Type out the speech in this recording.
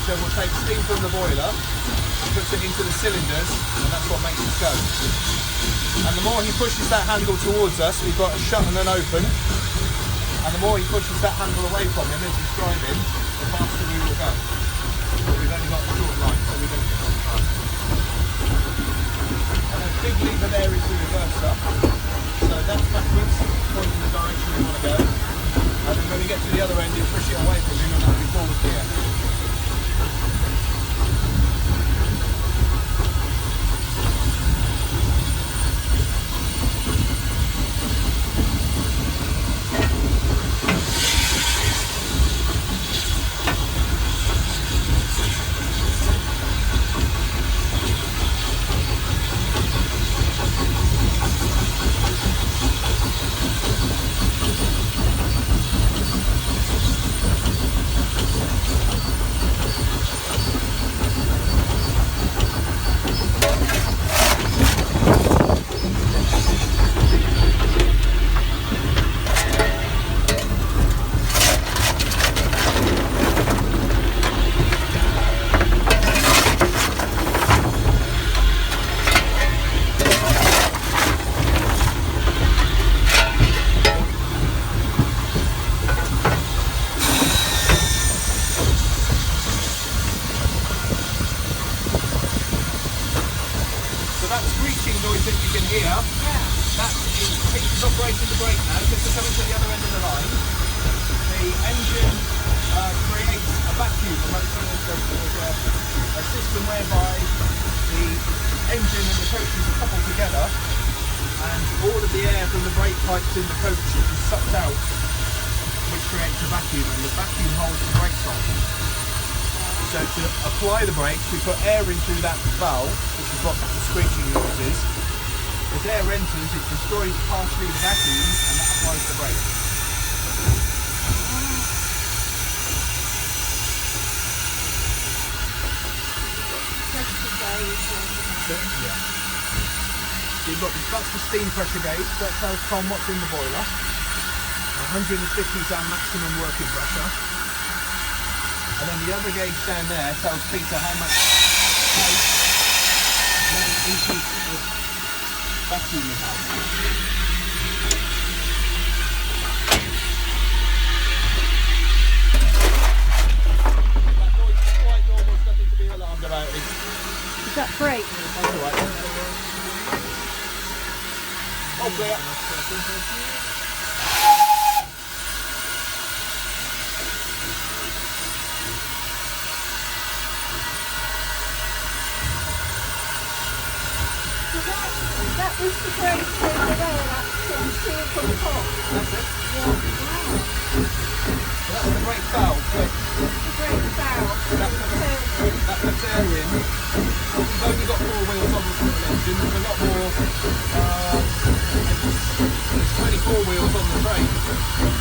generator will take steam from the boiler, puts it into the cylinders, and that's what makes it go. And the more he pushes that handle towards us, we've got a shut and an open, and the more he pushes that handle away from him as he's driving, the faster we will go. But we've only got a short line, so we don't get on fast. And the big lever there is the reverser, so that's backwards, pointing the direction we want to go. And then when we get to the other end, you push it away from him, and that'll be forward gear. Noise that you can hear, that is Peter's operating the brake now, because we're coming to the other end of the line. The engine creates a vacuum, a system whereby the engine and the coaches are coupled together, and all of the air from the brake pipes in the coach is sucked out, which creates a vacuum, and the vacuum holds the brakes on. So to apply the brakes, we put air in through that valve, which is what the screeching noise is. As air enters, it destroys partially the vacuum, and that applies the brake. Yeah. You've got that's the steam pressure gauge, that tells Tom what's in the boiler. 150 is our maximum working pressure. And then the other gauge down there tells Peter how much increase of vacuum we have. That noise is quite normal, it's nothing to be alarmed about. Is that brake? That's alright. Oh, clear. That was the brake over there, that can see it from the top. That's it. Yeah. Wow. That's the brake valve. The brake valve. That puts air in. We've only got 4 wheels on this little engine. There's a lot more. There's 24 wheels on the brake.